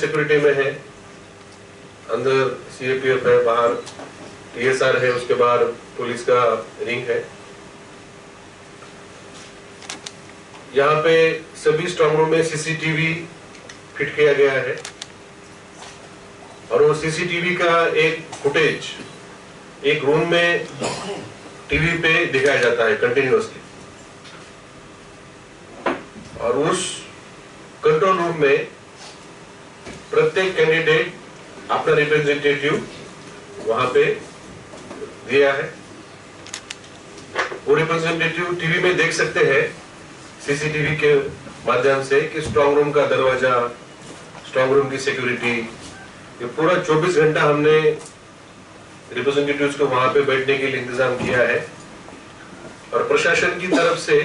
Security में है, अंदर सीआरपीएफ है, बाहर टीएसआर है, उसके बाहर पुलिस का रिंग है। यहाँ पे सभी स्ट्रांग रूम में सीसीटीवी फिट किया गया है और वो सीसीटीवी का एक फुटेज एक रूम में टीवी पे दिखाया जाता है कंटिन्यूअसली, और उस कंट्रोल रूम में प्रत्येक कैंडिडेट अपना रिप्रेजेंटेटिव वहां पे दिया है। वो रिप्रेजेंटेटिव टीवी में देख सकते हैं सीसीटीवी के माध्यम से कि स्ट्रांग रूम का दरवाजा, स्ट्रांग रूम की सिक्योरिटी, ये पूरा 24 घंटा हमने रिप्रेजेंटेटिव्स को वहां पे बैठने के लिए इंतजाम किया है। और प्रशासन की तरफ से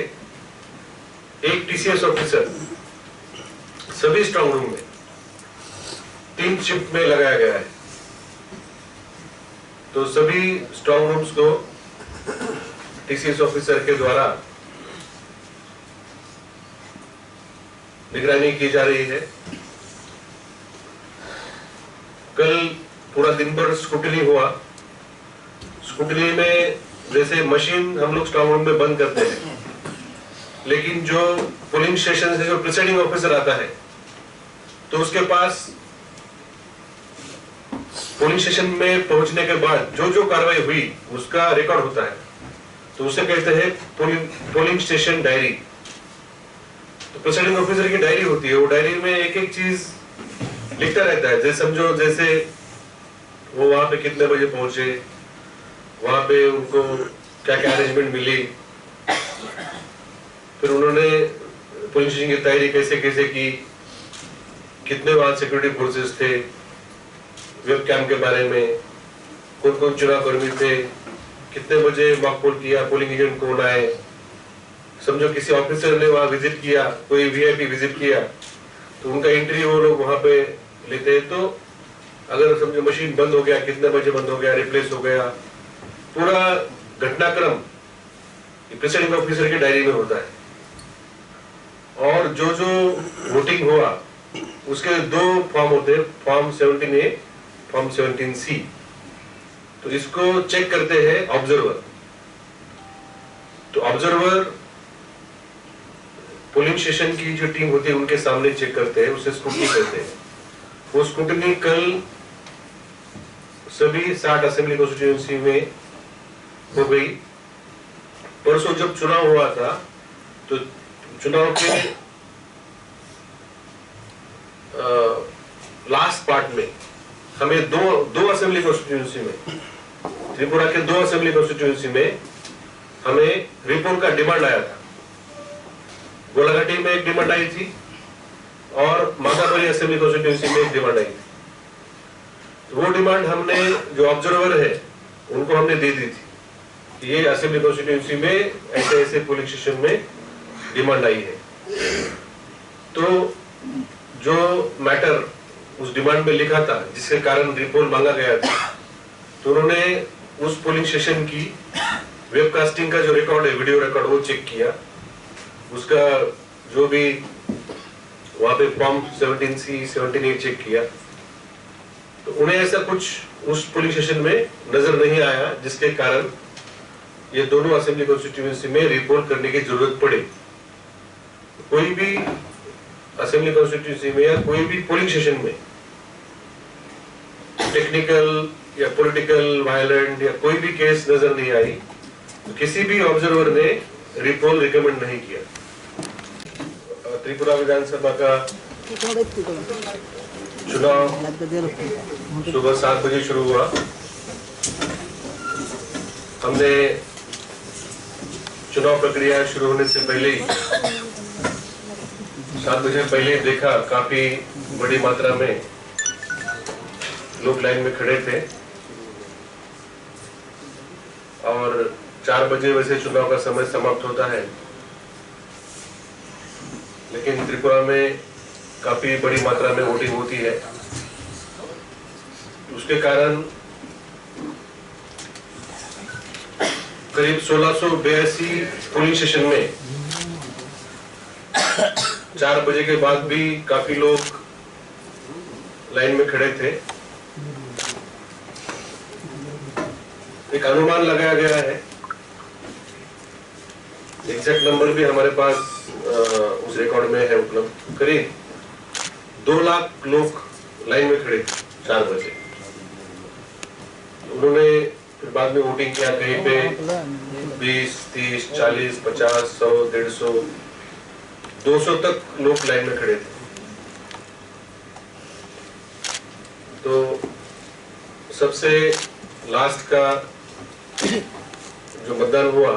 एक टीसीएस ऑफिसर सभी स्ट्रांग रूम में 3 शिफ्ट में लगाया गया है। तो सभी स्ट्रांग रूम्स को टीसीएस ऑफिसर के द्वारा निगरानी की जा रही है। कल पूरा दिन भर स्क्रूटनी हुआ। स्क्रूटनी में जैसे मशीन हम लोग स्ट्रांग रूम में बंद करते हैं, लेकिन जो पोलिंग स्टेशन से जो प्रिसाइडिंग ऑफिसर आता है तो उसके पास पोलिंग स्टेशन में पहुंचने के बाद जो जो कार्रवाई हुई उसका रिकॉर्ड होता है, तो उसे कहते हैं पोलिंग स्टेशन डायरी। तो प्रिसाइडिंग ऑफिसर की डायरी होती है, वो डायरी में एक एक चीज लिखता रहता है। जैसे समझो जैसे वो वहां पे कितने बजे पहुंचे, वहां पे उनको क्या क्या अरेंजमेंट मिली, फिर उन्होंने पुलिस स्टेशन की तैयारी कैसे कैसे की, कितने वहां सिक्योरिटी फोर्सेस थे, वेब कैम के बारे में, कौन कौन चुनाव कर्मी थे, कितने बजे मॉक पोल किया, पोलिंग एजेंट कौन आए। समझो किसी ऑफिसर ने वहां विजिट किया, कोई वीआईपी विजिट किया, तो उनका एंट्री वो लोग वहां पे लेते हैं। तो अगर समझो मशीन बंद हो गया, कितने बजे बंद हो गया, रिप्लेस हो गया, पूरा घटनाक्रम प्रिसाइडिंग ऑफिसर की डायरी में होता है। और जो जो वोटिंग हुआ उसके 2 फॉर्म होते हैं, फॉर्म 17A, फॉर्म 17C। तो इसको चेक करते हैं ऑब्जर्वर। तो ऑब्जर्वर पोलिंग स्टेशन की जो टीम होती है उनके सामने चेक करते हैं, उसे स्क्रूटनी करते हैं। वो स्क्रूटनी कल सभी 60 असेंबली कॉन्स्टिट्यूएंसी में हो गई। परसों जब चुनाव हुआ था तो चुनाव के लास्ट पार्ट में हमें दो असेंबली कॉन्स्टिट्यूएंसी में, त्रिपुरा के 2 असेंबली कॉन्स्टिट्यूएंसी में हमें रिपोर्ट का डिमांड आया था। गोलाघाटी में एक डिमांड आई थी और माताबरी असेंबली कॉन्स्टिट्यूएंसी में एक डिमांड आई थी। तो वो डिमांड हमने, जो ऑब्जर्वर है उनको हमने दे दी थी, ये असेंबली कॉन्स्टिट्यूएंसी में ऐसे ऐसे पोलिंग स्टेशन में डिमांड आई है। तो जो मैटर उस डिमांड में लिखा था, जिसके कारण रिपोर्ट मांगा गया था, तो उन्होंने उस पोलिंग स्टेशन की वेबकास्टिंग का जो रिकॉर्ड है, वीडियो रिकॉर्ड, वो चेक किया। उसका जो भी वहां पे फॉर्म 17C 17A चेक किया, तो उन्हें ऐसा कुछ उस पोलिंग स्टेशन में नजर नहीं आया जिसके कारण ये दोनों असेंबली कॉन्स्टिट्यूएंसी में रिपोर्ट करने की जरूरत पड़े। कोई भी असेंबली कॉन्स्टिट्यूएंसी में या कोई भी पोलिंग स्टेशन में टेक्निकल या पॉलिटिकल वायलेंट या कोई भी केस नजर नहीं आई, तो किसी भी ऑब्जर्वर ने रिपोल रिकमेंड नहीं किया। त्रिपुरा विधानसभा का चुनाव सुबह 7 बजे शुरू हुआ। हमने चुनाव प्रक्रिया शुरू होने से पहले ही 7 बजे पहले ही देखा काफी बड़ी मात्रा में लोग लाइन में खड़े थे और 4 बजे वैसे चुनाव का समय समाप्त होता है, लेकिन त्रिपुरा में काफी बड़ी मात्रा में वोटिंग होती है। उसके कारण करीब 1682 पोलिंग स्टेशन में 4 बजे के बाद भी काफी लोग लाइन में खड़े थे। एक अनुमान लगाया गया है, एग्जैक्ट नंबर भी हमारे पास उस रिकॉर्ड में है उपलब्ध, करीब 2 लाख लोग लाइन में खड़े थे 4 बजे। उन्होंने फिर बाद में वोटिंग किया, कहीं पे 20, 30, 40, 50, 100, 150, 200 तक लोग लाइन में खड़े थे। तो सबसे लास्ट का जो मतदान हुआ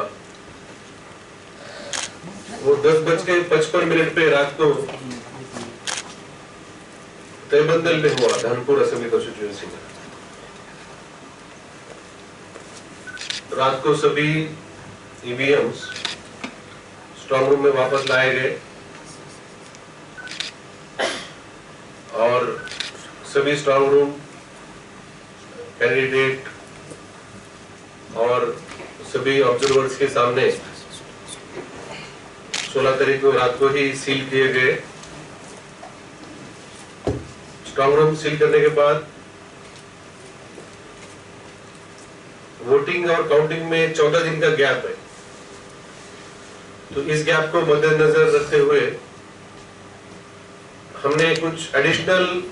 वो 10:55 पे रात को तयबंदल में हुआ, धनपुर असेंबली कॉन्स्टिट्यूएंसी में। रात को सभी ईवीएम्स स्ट्रांग रूम में वापस लाए गए और सभी स्ट्रांग रूम कैंडिडेट और सभी ऑब्जर्वर्स के सामने 16 तारीख को रात को ही सील किए गए। स्ट्रांग रूम सील करने के बाद वोटिंग और काउंटिंग में 14 दिन का गैप है। तो इस गैप को मद्देनजर रखते हुए हमने कुछ एडिशनल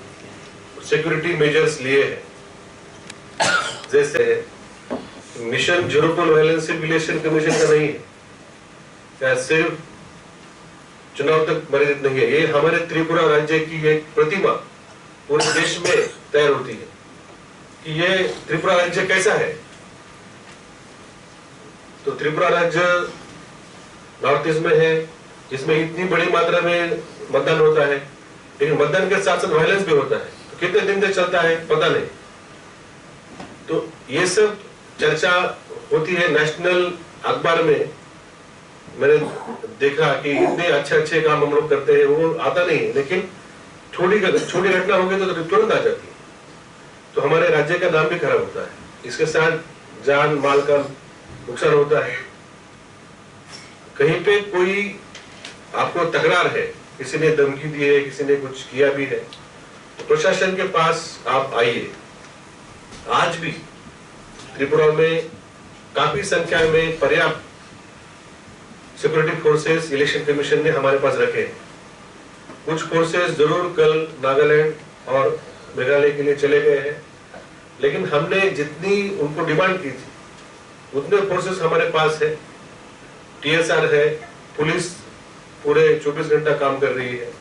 सिक्योरिटी मेजर्स लिए हैं, जैसे मिशन जीरो टॉलरेंस वायलेंस सिर्फ इलेक्शन कमीशन का नहीं है या सिर्फ चुनाव तक मर्यादित नहीं है, ये हमारे त्रिपुरा राज्य की एक प्रतिमा पूरे देश में तैयार होती है कि ये त्रिपुरा राज्य कैसा है। तो त्रिपुरा राज्य नॉर्थ ईस्ट में है, जिसमें इतनी बड़ी मात्रा में मतदान होता है, लेकिन मतदान के साथ साथ वायलेंस भी होता है। तो कितने दिन तक चलता है पता नहीं। तो ये सब चर्चा होती है नेशनल अखबार में। मैंने देखा कि इतने अच्छे काम हम लोग करते हैं, वो आता नहीं है, लेकिन छोटी घटना होगी तो तुरंत आ जाती है। तो हमारे राज्य का नाम भी खराब होता है, इसके साथ जान माल का नुकसान होता है। कहीं पे कोई आपको तकरार है, किसी ने धमकी दी है, किसी ने कुछ किया भी है, तो प्रशासन के पास आप आइए। आज भी त्रिपुरा में काफी संख्या में पर्याप्त सिक्योरिटी फोर्सेस इलेक्शन कमीशन ने हमारे पास रखे हैं। कुछ फोर्सेस जरूर कल नागालैंड और मेघालय के लिए चले गए हैं, लेकिन हमने जितनी उनको डिमांड की थी उतने फोर्सेस हमारे पास है। टीएसआर है, पुलिस पूरे 24 घंटा काम कर रही है।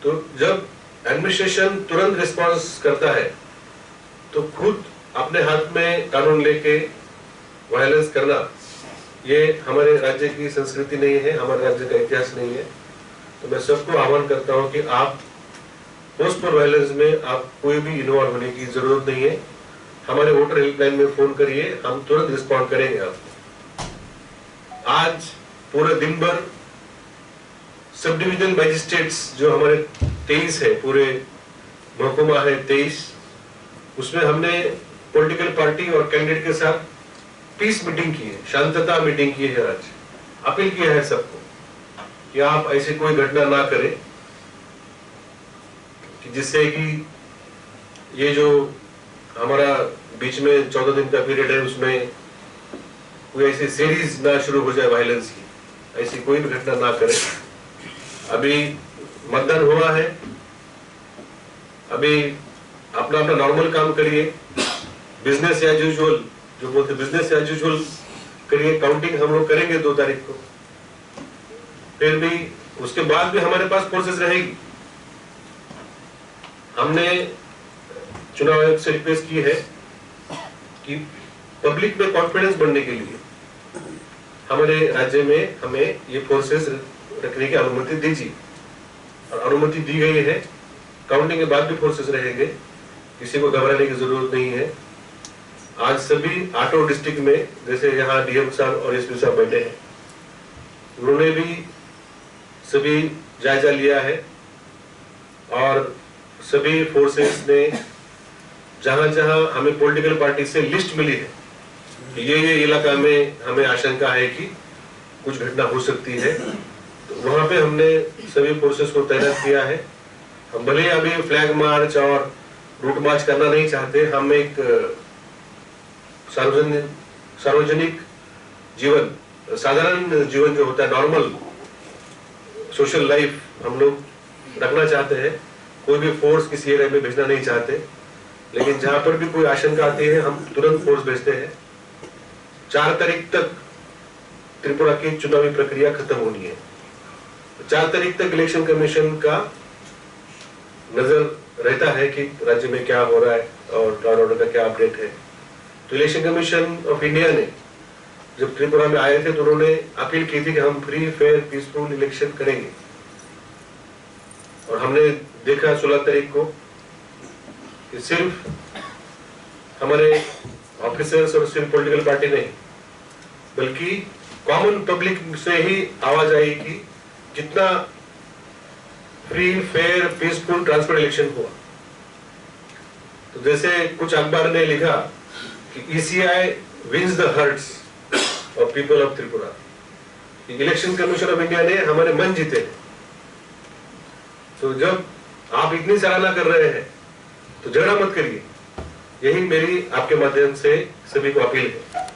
तो जब एडमिनिस्ट्रेशन तुरंत रिस्पांस करता है तो खुद अपने हाथ में कानून लेके वायलेंस करना, ये हमारे राज्य की संस्कृति नहीं है, हमारे राज्य का इतिहास नहीं है। तो मैं सबको आह्वान करता हूं कि आप पोस्ट फॉर वायलेंस में आप कोई भी इन्वॉल्व होने की जरूरत नहीं है। हमारे वोटर हेल्पलाइन में फोन करिए, हम तुरंत रिस्पॉन्ड करेंगे आपको। आज पूरे दिन भर सब डिविजन मैजिस्ट्रेट्स जो हमारे 23 है, पूरे महकुमा है 23, उसमें हमने पॉलिटिकल पार्टी और कैंडिडेट के साथ पीस मीटिंग की है, शांतता मीटिंग की है। आज अपील किया है सबको कि आप ऐसी कोई घटना ना करें कि जिससे कि ये जो हमारा बीच में 14 दिन का पीरियड है उसमें कोई ऐसी सीरीज ना शुरू हो जाए वायलेंस की, ऐसी कोई भी घटना ना करें। अभी मतदान हुआ है, अभी अपना अपना नॉर्मल काम करिए, बिजनेस एज यूजुअल, जो बोलते बिजनेस एज यूजुअल करिए। काउंटिंग हम लोग करेंगे 2 तारीख को, फिर भी उसके बाद भी हमारे पास फोर्सेस रहेगी। हमने चुनाव आयोग से रिक्वेस्ट की है कि पब्लिक में कॉन्फिडेंस बढ़ने के लिए हमारे राज्य में हमें ये फोर्सेस रखने की अनुमति दीजिए, और अनुमति दी गई है। काउंटिंग के बाद भी फोर्सेस रहेंगे, किसी को घबराने की जरूरत नहीं है। आज सभी 8 डिस्ट्रिक्ट में, जैसे यहाँ डीएम साहब और एसपी साहब बैठे हैं, उन्होंने भी सभी जायजा लिया है और सभी फोर्सेस ने जहां जहां हमें पॉलिटिकल पार्टी से लिस्ट मिली है कि ये इलाका में हमें आशंका है कि कुछ घटना हो सकती है, तो वहां पे हमने सभी फोर्सेस को तैनात किया है। हम भले अभी फ्लैग मार्च और रूट मार्च करना नहीं चाहते, हम एक सार्वजनिक जीवन, साधारण जीवन जो होता है, नॉर्मल सोशल लाइफ हम लोग रखना चाहते हैं। कोई भी फोर्स किसी एरिया में भेजना नहीं चाहते, लेकिन जहां पर भी कोई आशंका आती है हम तुरंत फोर्स भेजते हैं। 4 तारीख तक त्रिपुरा की चुनावी प्रक्रिया खत्म होनी है। 4 तारीख तक इलेक्शन कमीशन का नजर रहता है कि राज्य में क्या हो रहा है और लॉ एंड ऑर्डर का क्या अपडेट है। तो इलेक्शन कमीशन ऑफ इंडिया ने जब त्रिपुरा में आए थे तो उन्होंने अपील की थी कि हम फ्री फेयर पीसफुल इलेक्शन करेंगे, और हमने देखा 16 तारीख को कि सिर्फ हमारे ऑफिसर्स और सिर्फ पॉलिटिकल पार्टी नहीं, बल्कि कॉमन पब्लिक से ही आवाज आई कि जितना free fair peaceful transparent election हुआ। तो जैसे कुछ अखबार ने लिखा कि ECI wins the hearts of people of Tripura, election commission of India ने हमारे मन जीते। तो जब आप इतनी सराहना कर रहे हैं तो झगड़ा मत करिए, यही मेरी आपके माध्यम से सभी को अपील है।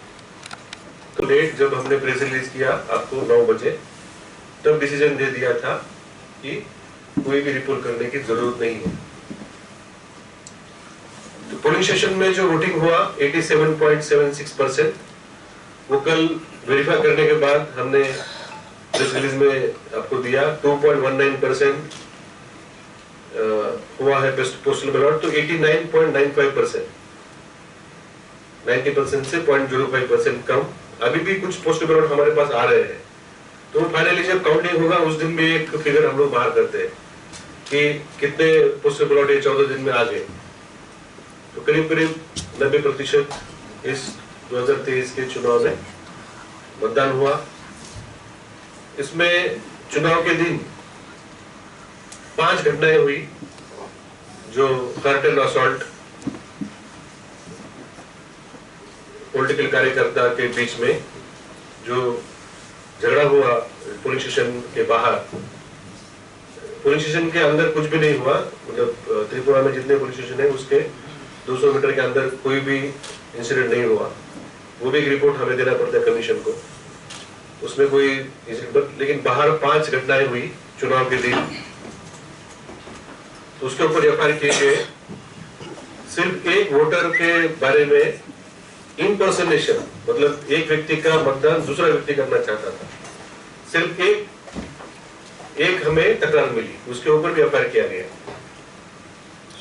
तो लेट जब हमने प्रेस रिलीज किया आपको 9 बजे, तब डिसीजन दे दिया था कि कोई भी रिपोर्ट करने की जरूरत नहीं है। तो पोलिंग स्टेशन में जो वोटिंग हुआ 87.76%, वो कल वेरीफाई करने के बाद हमने प्रेस रिलीज में आपको दिया। 2.19% हुआ है पोस्टल बैलेट, तो 89.95%, 90% से 0.05% कम। अभी भी कुछ पोस्टल बैलेट हमारे पास आ रहे हैं, तो फाइनली जब काउंटिंग होगा उस दिन भी एक फिगर हम लोग बाहर करते हैं कि कितने पोस्टल बैलेट ये 14 दिन में आ गए। तो करीब करीब 90% इस 2023 के चुनाव में मतदान हुआ। इसमें चुनाव के दिन 5 घटनाएं हुई जो हर्ट एंड असॉल्ट, पॉलिटिकल कार्यकर्ता के बीच में जो झगड़ा हुआ पुलिस स्टेशन के बाहर। पुलिस स्टेशन के अंदर कुछ भी नहीं हुआ, मतलब त्रिपुरा में जितने पुलिस स्टेशन है उसके 200 मीटर के अंदर कोई भी इंसिडेंट नहीं हुआ। वो भी एक रिपोर्ट हमें देना पड़ता है कमीशन को, उसमें कोई इंसिडेंट, लेकिन बाहर 5 घटनाएं हुई चुनाव के दिन। तो उसके ऊपर एफआईआर किए गए। सिर्फ एक वोटर के बारे में इम्पर्सनेशन, मतलब एक व्यक्ति का मतदान दूसरा व्यक्ति करना चाहता था, सिर्फ एक हमें तकरार मिली, उसके ऊपर भी एफआईआर किया गया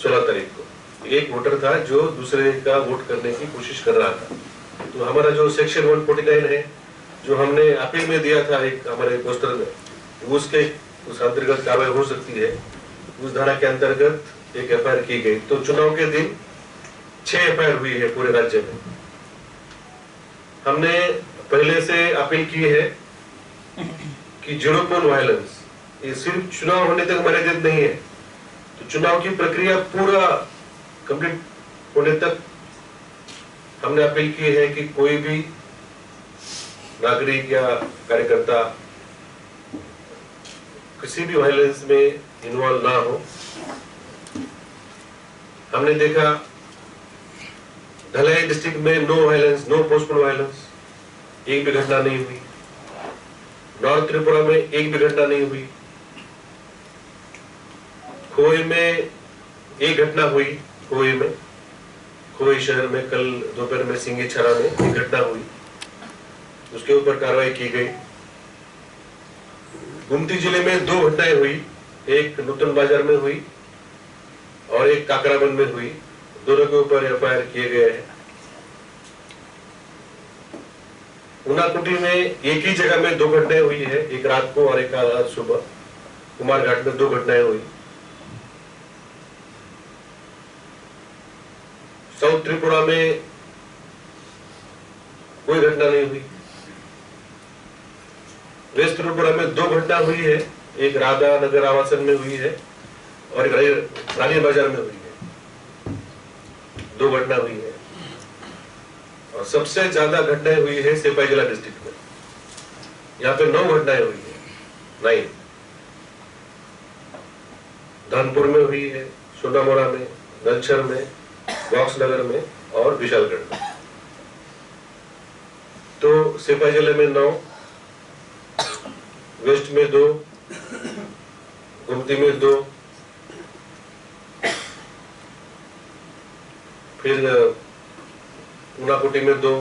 16 तारीख को। एक वोटर था जो दूसरे का वोट करने की कोशिश कर रहा था। तो हमारा जो सेक्शन 149 है, जो हमने अपील में दिया था एक हमारे पोस्टर में, उसके उस अंतर्गत कार्रवाई हो सकती है। उस धारा के अंतर्गत एक एफआईआर की गई। तो चुनाव के दिन 6 एफआईआर हुई है पूरे राज्य में। हमने पहले से अपील की है कि जीरो टॉलरेंस वायलेंस, ये सिर्फ चुनाव होने तक मर्यादित नहीं है। तो चुनाव की प्रक्रिया पूरा कंप्लीट होने तक हमने अपील की है कि कोई भी नागरिक या कार्यकर्ता किसी भी वायलेंस में इन्वॉल्व ना हो। हमने देखा ढलाई डिस्ट्रिक्ट में no violence, no postpone violence, एक भी घटना नहीं हुई। नॉर्थ त्रिपुरा में एक भी घटना नहीं हुई। खोई में एक घटना हुई, खोई शहर में कल दोपहर में सिंगी छरा में एक घटना हुई, उसके ऊपर कार्रवाई की गई। गुमती जिले में 2 घटनाएं हुई, एक नूतन बाजार में हुई और एक काकराबन में हुई, दोनों के ऊपर एफआईआर किए गए हैं। उनाकुटी में एक ही जगह में 2 घटनाएं हुई है, एक रात को और एक आज सुबह। कुमारघाट में 2 घटनाएं हुई। साउथ त्रिपुरा में कोई घटना नहीं हुई। वेस्ट त्रिपुरा में 2 घटना हुई है, एक राधा नगर आवासन में हुई है और एक रानी बाजार में हुई है। 2 घटना हुई है। और सबसे ज्यादा घटनाएं हुई है सिपाही जिला डिस्ट्रिक्ट में, यहाँ पे 9 घटनाएं हुई है, 9। धानपुर में हुई है, सोनामोरा में, नलछर में, बॉक्स नगर में और विशालगढ़ में। तो सिपाही जिले में 9, वेस्ट में 2, गुमती में 2, फिर ऊनाकोटी में 2,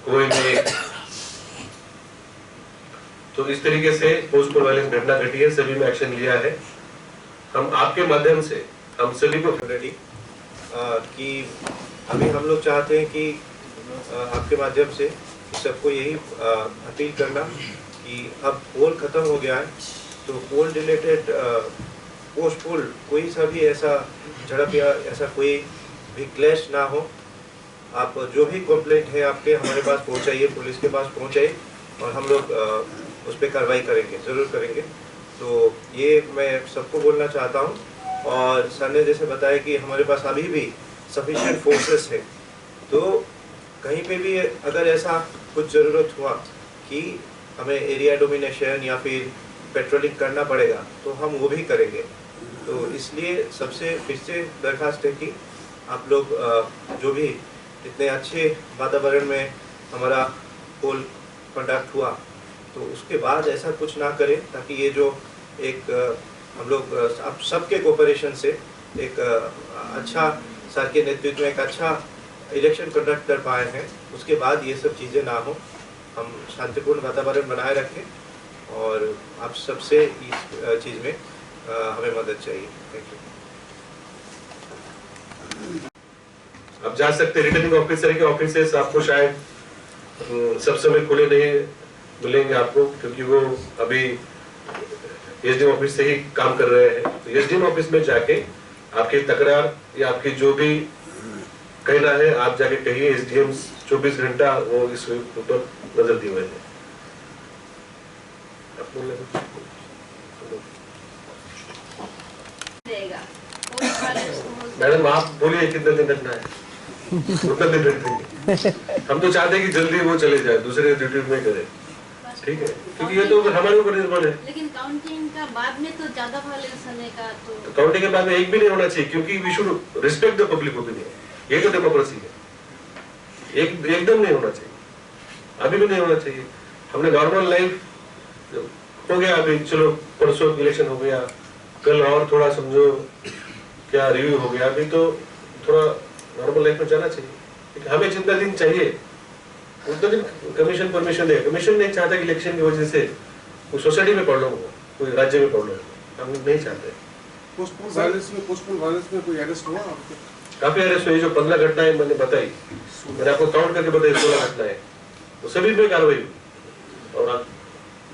कोई में 1। तो इस तरीके से पोस्टपोल वायलेंस घटना घटी है, सभी में एक्शन लिया है। हम आपके माध्यम से हम सभी को रेडी कि अभी हम लोग चाहते हैं कि आपके माध्यम से सबको यही अपील करना कि अब पोल खत्म हो गया है, तो पोल रिलेटेड पोस्ट पोल कोई सा भी ऐसा झड़प या ऐसा कोई भी क्लैश ना हो। आप जो भी कंप्लेंट है आपके हमारे पास पहुंचाइए, पुलिस के पास पहुंचाइए और हम लोग उस पर कार्रवाई करेंगे, ज़रूर करेंगे। तो ये मैं सबको बोलना चाहता हूँ। और सर ने जैसे बताया कि हमारे पास अभी भी सफिशिएंट फोर्सेस है, तो कहीं पे भी अगर ऐसा कुछ ज़रूरत हुआ कि हमें एरिया डोमिनेशन या फिर पेट्रोलिंग करना पड़ेगा तो हम वो भी करेंगे। तो इसलिए सबसे फिर से दरख्वास्त है कि आप लोग जो भी इतने अच्छे वातावरण में हमारा पोल कंडक्ट हुआ, तो उसके बाद ऐसा कुछ ना करें, ताकि ये जो एक हम लोग आप सबके कोऑपरेशन से एक अच्छा सर के नेतृत्व में एक अच्छा इलेक्शन कंडक्ट कर पाए हैं, उसके बाद ये सब चीज़ें ना हो। हम शांतिपूर्ण वातावरण बनाए रखें और आप सबसे इस चीज़ में हमें मदद चाहिए। Thank you. अब जा सकते रिटर्निंग ऑफिसर के ऑफिसेस आपको शायद सब समय खुले नहीं मिलेंगे आपको, क्योंकि वो अभी एसडीएम ऑफिस से ही काम कर रहे हैं। तो एसडीएम ऑफिस में जाके आपकी तकरार या आपकी जो भी कहना है आप जाके कहिए। एसडीएम 24 घंटा वो इस ऊपर नजर दिए हुए हैं। मैडम आप बोलिए कितने दिन रखना है, उतना दिन रख देंगे। हम तो चाहते हैं कि जल्दी वो चले जाए, दूसरे ड्यूटी में करे, ठीक है, क्योंकि ये तो हमारे ऊपर निर्भर है। लेकिन काउंटिंग का बाद में तो ज्यादा वायलेंस होने का तो काउंटिंग के बाद में एक भी नहीं होना चाहिए, क्योंकि we should respect the public opinion. ये तो डेमोक्रेसी है, एकदम नहीं होना चाहिए, अभी भी नहीं होना चाहिए। हमने नॉर्मल लाइफ हो गया, अभी चलो परसों इलेक्शन हो गया, कल और थोड़ा समझो क्या रिव्यू हो गया, अभी तो थोड़ा नॉर्मल लाइफ में जाना चाहिए। हमें जितना दिन चाहिए उतना दिन कमीशन परमिशन दे। कमीशन नहीं चाहता कि इलेक्शन की वजह से कोई सोसाइटी में प्रॉब्लम हो, कोई राज्य में प्रॉब्लम हो, हम नहीं चाहते। पोस्टपोल वायलेंस में कोई अरेस्ट हुआ आपको? काफी अरेस्ट हुई, जो 15 घटनाएं मैंने बताई, मैंने आपको काउंट करके बताई 16 घटनाएं, तो सभी पे कार्रवाई हुई। और आप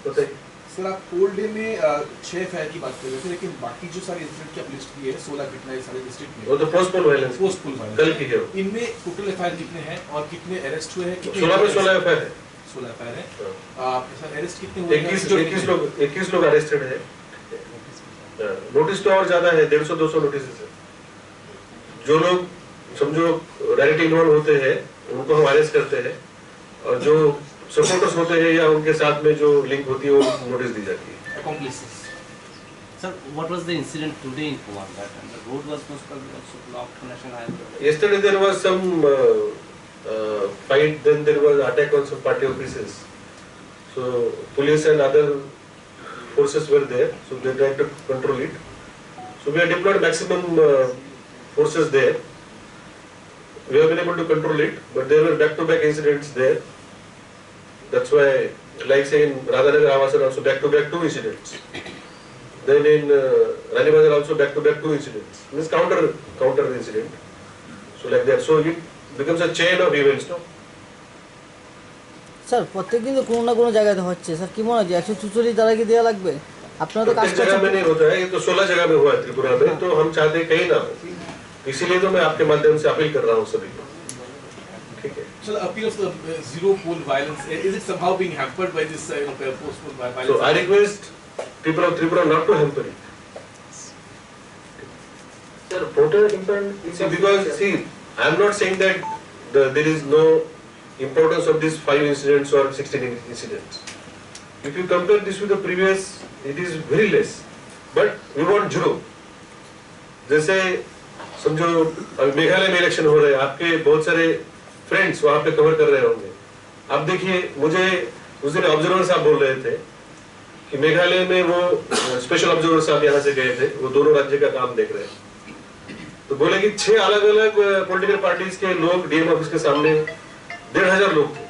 बताइए सर, आप पोल डे में 6 एफआईआर की बात कर रहे थे, लेकिन बाकी जो सारे इंसिडेंट की आप लिस्ट की है 16 घटनाएं सारे डिस्ट्रिक्ट में, वो तो पोस्टपोल वायलेंस कल की है। इनमें टोटल एफआईआर कितने हैं और कितने अरेस्ट हुए हैं? 16 में 16 एफआईआर है। 16 एफआईआर है। सर अरेस्ट कितने हुए? 21 लोग अरेस्टेड है। नोटिस तो और ज्यादा है, 150-200 नोटिस है। जो लोग समझो डायरेक्टली इन्वॉल्व होते हैं उनको हम अरेस्ट करते हैं, और जो सपोर्टर्स होते हैं या उनके साथ में जो लिंक होती है वो नोटिस दी जाती है। Accomplices. Sir, what was the incident today in Kuwait? That and the road was also blocked on National Highway. Yesterday there was some fight, then there was attack on some party offices. So police and other forces were there, so they tried to control it. So we have deployed maximum forces there. We have been able to control it, but there were back-to-back incidents there. That's why, like say in Radhanagar Avasan also back-to-back 2 incidents. Then in Rani Bazar also back-to-back 2 incidents. Means counter incident. So like that. So it becomes a chain of events, no? Sir প্রত্যেকদিন তো কোনো না কোনো জায়গাতে হচ্ছে, sir কি মনে হয় 144 দ্বারা কি দেওয়া লাগবে? আপনারা তো কাজ प्रत्येक जगह में नहीं होता है, ये तो 16 जगह में हुआ है त्रिपुरा में, तो हम चाहते हैं कहीं ना हो, इसीलिए तो मैं आपके माध्यम से अपील कर रहा हूँ सभी को। ठीक है। So the appeal of the zero poll violence, is it somehow being hampered by this postpone violence? So I request people of Tripura not to hamper it. Sir, voter impact See, because see, I am not saying that there is no importance of these 5 incidents or 16 incidents. If you compare this with the previous, it is very less. But we want zero. जैसे समझो अभी मेघालय में election हो रहे हैं, आपके बहुत सारे फ्रेंड्स वहां पे कवर कर रहे होंगे। अब देखिए, मुझे उस दिन ऑब्जर्वर साहब बोल रहे थे कि मेघालय में वो स्पेशल ऑब्जर्वर साहब यहाँ से गए थे, वो दोनों राज्य का काम देख रहे हैं, तो बोले कि 6 अलग अलग पॉलिटिकल पार्टीज के लोग डीएम ऑफिस के सामने 1,500 लोग थे।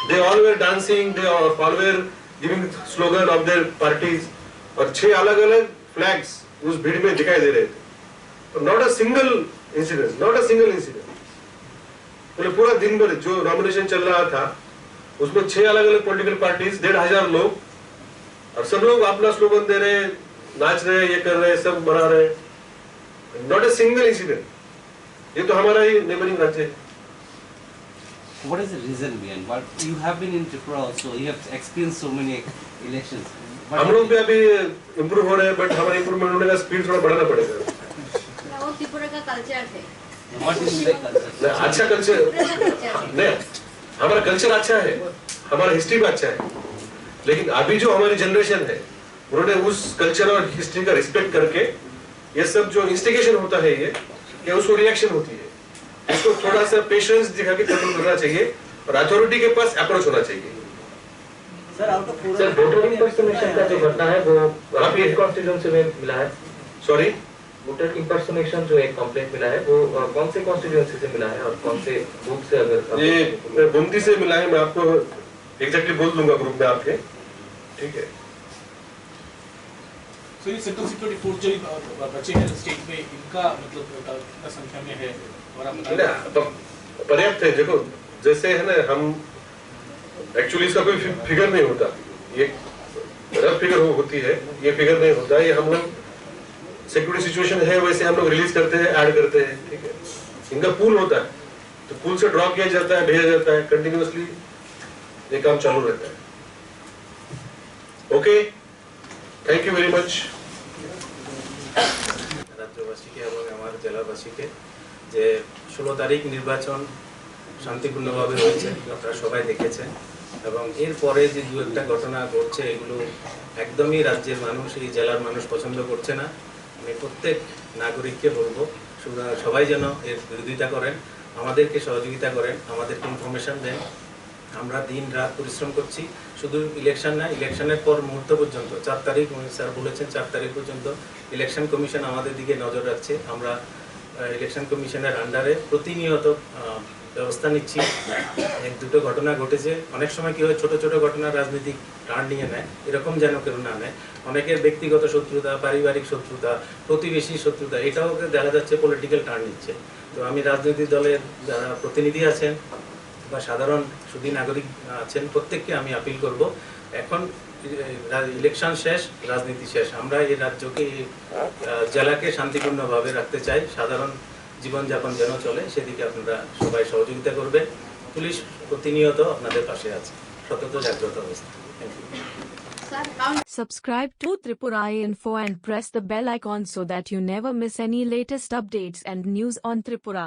They all where dancing, they all where giving slogan of their parties, और 6 अलग अलग फ्लैग्स उस भीड़ में दिखाई दे रहे थे। Not a single incident, not a single incident. बोले पूरा दिन भर जो नॉमिनेशन चल रहा था उसमें 6 अलग अलग पॉलिटिकल पार्टीज, 1,500 लोग, और सब लोग अपना स्लोगन दे रहे, नाच रहे, ये कर रहे, सब मना रहे। Not a single incident. ये तो हमारा ही नेबरिंग राज्य है। What is the reason behind? What you have been in Tripura also, you have experienced so many elections. हम लोग भी अभी इम्प्रूव हो रहे हैं, बट हमारे इम्प्रूवमेंट होने का स्पीड थोड़ा बढ़ाना पड़ेगा। वो त्रिपुरा का कल्चर है। What is the culture? अच्छा कल्चर नहीं, हमारा कल्चर अच्छा है, हमारा हिस्ट्री भी अच्छा है, लेकिन अभी जो हमारी जनरेशन है उन्होंने उस कल्चर और हिस्ट्री का रिस्पेक्ट करके ये सब जो इंस्टिगेशन होता है ये उसको रिएक्शन होती है, इसको थोड़ा सा पेशेंस दिखा के खत्म करना चाहिए और अथॉरिटी के पास अप्रोच होना चाहिए। सर वोटर इंपर्सोनेशन का जो घटना है वो आपके कॉन्स्टिट्यूएंसी में मिला है। सॉरी, वोटर इंपर्सोनेशन जो एक कंप्लेंट मिला है वो कौन से कॉन्स्टिट्यूएंसी से मिला है और कौन से बूथ से? अगर ये गुमती से मिला है, मैं आपको एग्जैक्टली बोल दूंगा ग्रुप में आपके, ठीक है। तो ये सेंट्रल सिक्योरिटी फोर्स जो बचे हैं स्टेट में, इनका मतलब कितना संख्या में है और आप पर्याप्त है। देखो जैसे है ना, हम एक्चुअली इसका कोई फिगर नहीं होता, ये रफ फिगर होती है, ये फिगर नहीं होता, ये हम लोग सिक्योरिटी सिचुएशन है वैसे हम लोग रिलीज करते हैं, ऐड करते हैं, ठीक है। इनका पूल होता है, तो पूल से ड्रॉ किया जाता है, भेजा जाता है, कंटिन्यूअसली ये काम चालू रहता है। Okay, thank you very much. রাজ্যবাসীকে এবং আমার জেলাবাসীকে যে 16 তারিখ নির্বাচন শান্তিপূর্ণভাবে হয়েছে আপনারা সবাই দেখেছেন, এবং এরপরে যে দু একটা ঘটনা ঘটছে এগুলো একদমই রাজ্যের মানুষ, এই জেলার মানুষ পছন্দ করছে না। আমি প্রত্যেক নাগরিককে বলবো সবাই যেন এর বিরোধিতা করেন, আমাদেরকে সহযোগিতা করেন, আমাদেরকে ইনফরমেশন দেন। আমরা দিন রাত পরিশ্রম করছি, শুধু ইলেকশন না, ইলেকশনের পর মুহূর্ত পর্যন্ত 4 তারিখ স্যার বলেছেন 4 তারিখ পর্যন্ত ইলেকশন কমিশন আমাদের দিকে নজর রাখছে। আমরা ইলেকশন কমিশনের আন্ডারে প্রতিনিয়ত ব্যবস্থা নিচ্ছি। এক দুটো ঘটনা ঘটেছে, অনেক সময় কি হয় ছোট ছোট ঘটনা রাজনৈতিক টার্ন নিয়ে নেয়, এরকম যেন কেউ না নেয়। অনেকের ব্যক্তিগত শত্রুতা, পারিবারিক শত্রুতা, প্রতিবেশী শত্রুতা, এটাও দেখা যাচ্ছে পলিটিক্যাল টার্ন নিচ্ছে। তো আমি রাজনৈতিক দলের যারা প্রতিনিধি আছেন বা সাধারণ সুধী নাগরিক আছেন প্রত্যেককে আমি আপিল করব, এখন ইলেকশন শেষ, রাজনীতি শেষ। আমরা এই রাজ্যকে, জেলাকে শান্তিপূর্ণভাবে রাখতে চাই, সাধারণ জীবনযাপন যেন চলে, সেদিকে আপনারা সবাই সহযোগিতা করবেন। পুলিশ প্রতিনিয়ত আপনাদের পাশে আছে, সতত জাগ্রত অবস্থা। Thank you. Subscribe to Tripura Info and press the bell icon so that you never miss any latest updates and news on Tripura.